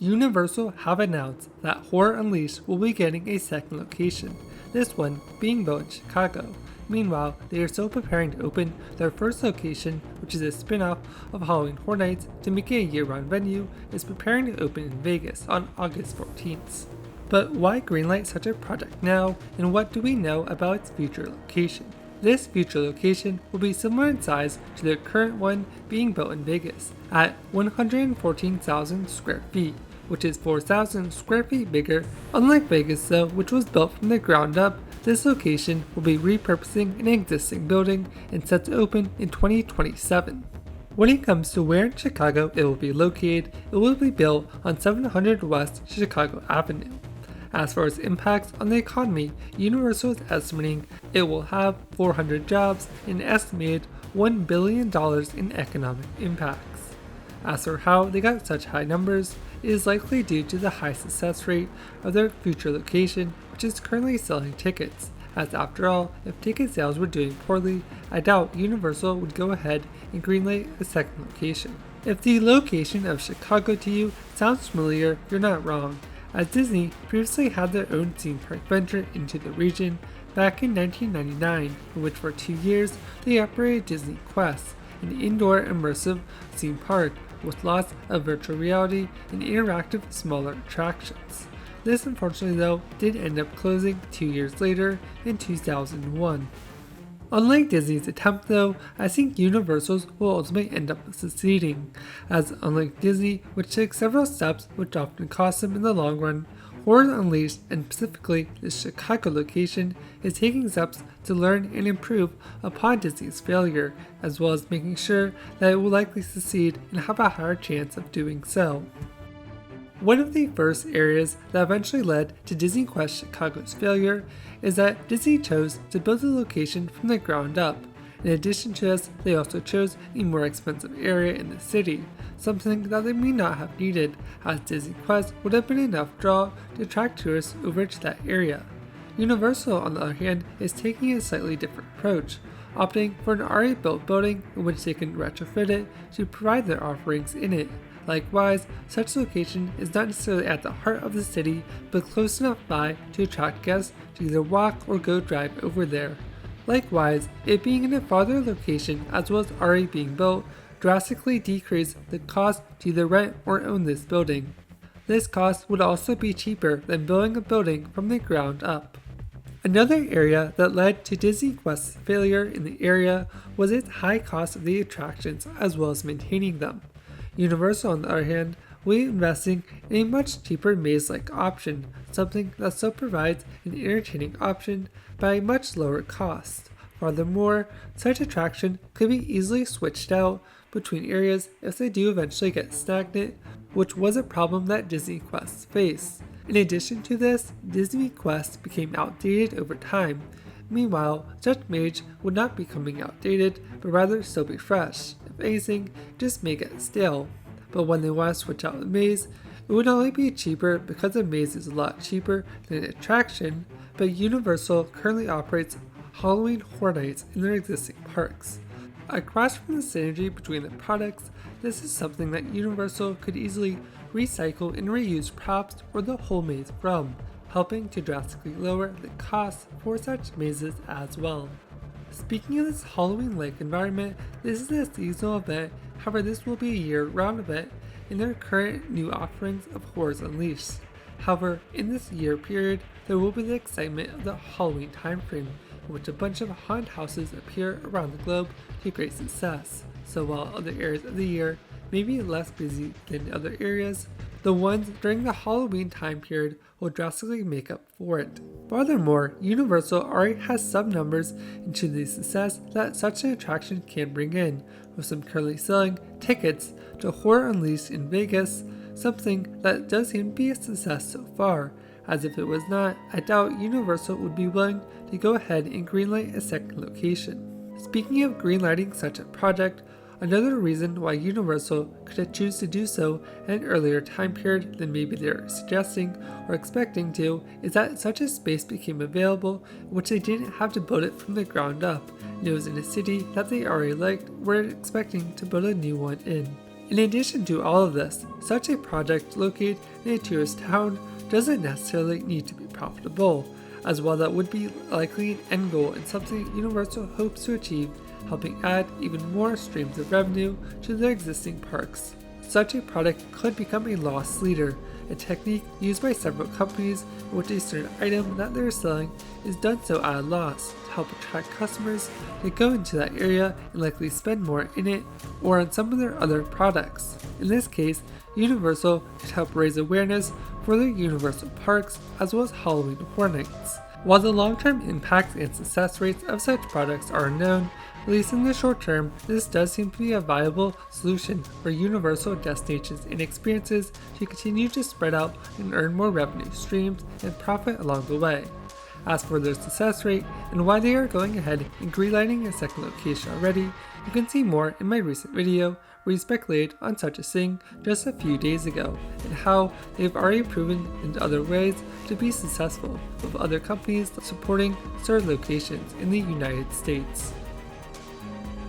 Universal have announced that Horror Unleashed will be getting a second location, this one being built in Chicago. Meanwhile, they are still preparing to open their first location, which is a spin-off of Halloween Horror Nights to make it a year-round venue, is preparing to open in Vegas on August 14th. But why greenlight such a project now, and what do we know about its future location? This future location will be similar in size to the current one being built in Vegas, at 114,000 square feet, which is 4,000 square feet bigger. Unlike Vegas though, which was built from the ground up, this location will be repurposing an existing building and set to open in 2027. When it comes to where in Chicago it will be located, it will be built on 700 West Chicago Avenue. As far as impacts on the economy, Universal is estimating it will have 400 jobs and an estimated $1 billion in economic impacts. As for how they got such high numbers, it is likely due to the high success rate of their future location, which is currently selling tickets, as after all, if ticket sales were doing poorly, I doubt Universal would go ahead and greenlight a second location. If the location of Chicago to you sounds familiar, you're not wrong, as Disney previously had their own theme park venture into the region back in 1999, in which for 2 years they operated Disney Quest, an indoor immersive theme park with lots of virtual reality and interactive smaller attractions. This unfortunately though did end up closing 2 years later in 2001. Unlike Disney's attempt though, I think Universal's will ultimately end up succeeding, as unlike Disney, which took several steps which often cost them in the long run, Horror Unleashed, and specifically the Chicago location, is taking steps to learn and improve upon Disney's failure, as well as making sure that it will likely succeed and have a higher chance of doing so. One of the first areas that eventually led to Disney Quest Chicago's failure is that Disney chose to build the location from the ground up. In addition to this, they also chose a more expensive area in the city, something that they may not have needed, as Disney Quest would have been enough draw to attract tourists over to that area. Universal, on the other hand, is taking a slightly different approach, opting for an already built building in which they can retrofit it to provide their offerings in it. Likewise, such location is not necessarily at the heart of the city, but close enough by to attract guests to either walk or go drive over there. Likewise, it being in a farther location as well as already being built, drastically decreased the cost to either rent or own this building. This cost would also be cheaper than building a building from the ground up. Another area that led to Disney Quest's failure in the area was its high cost of the attractions as well as maintaining them. Universal, on the other hand, will be investing in a much cheaper maze-like option, something that still provides an entertaining option by a much lower cost. Furthermore, such attraction could be easily switched out between areas if they do eventually get stagnant, which was a problem that Disney Quest faced. In addition to this, Disney Quest became outdated over time. Meanwhile, such maze would not be becoming outdated, but rather still be fresh. If anything, just make it stale. But when they want to switch out the maze, it would not only be cheaper because the maze is a lot cheaper than an attraction, but Universal currently operates Halloween Horror Nights in their existing parks. Across from the synergy between the products, this is something that Universal could easily recycle and reuse props or the whole maze from, helping to drastically lower the cost for such mazes as well. Speaking of this Halloween-like environment, this is a seasonal event, however this will be a year-round event in their current new offerings of Horrors Unleashed. However, in this year period, there will be the excitement of the Halloween timeframe, in which a bunch of haunted houses appear around the globe to great success. So while other areas of the year may be less busy than other areas, the ones during the Halloween time period will drastically make up for it. Furthermore, Universal already has some numbers into the success that such an attraction can bring in, with some currently selling tickets to Horror Unleashed in Vegas, something that does seem to be a success so far, as if it was not, I doubt Universal would be willing to go ahead and greenlight a second location. Speaking of greenlighting such a project, another reason why Universal could choose to do so at an earlier time period than maybe they're suggesting or expecting to is that such a space became available in which they didn't have to build it from the ground up, and it was in a city that they already liked, were expecting to build a new one in. In addition to all of this, such a project located in a tourist town doesn't necessarily need to be profitable, as well that would be likely an end goal and something Universal hopes to achieve, helping add even more streams of revenue to their existing parks. Such a product could become a loss leader, a technique used by several companies in which a certain item that they're selling is done so at a loss to help attract customers to go into that area and likely spend more in it or on some of their other products. In this case, Universal could help raise awareness for their Universal parks as well as Halloween Horror Nights. While the long-term impacts and success rates of such products are unknown, at least in the short term, this does seem to be a viable solution for Universal destinations and experiences to continue to spread out and earn more revenue streams and profit along the way. As for their success rate and why they are going ahead and greenlighting a second location already, you can see more in my recent video where we speculated on such a thing just a few days ago and how they've already proven in other ways to be successful with other companies supporting certain locations in the United States.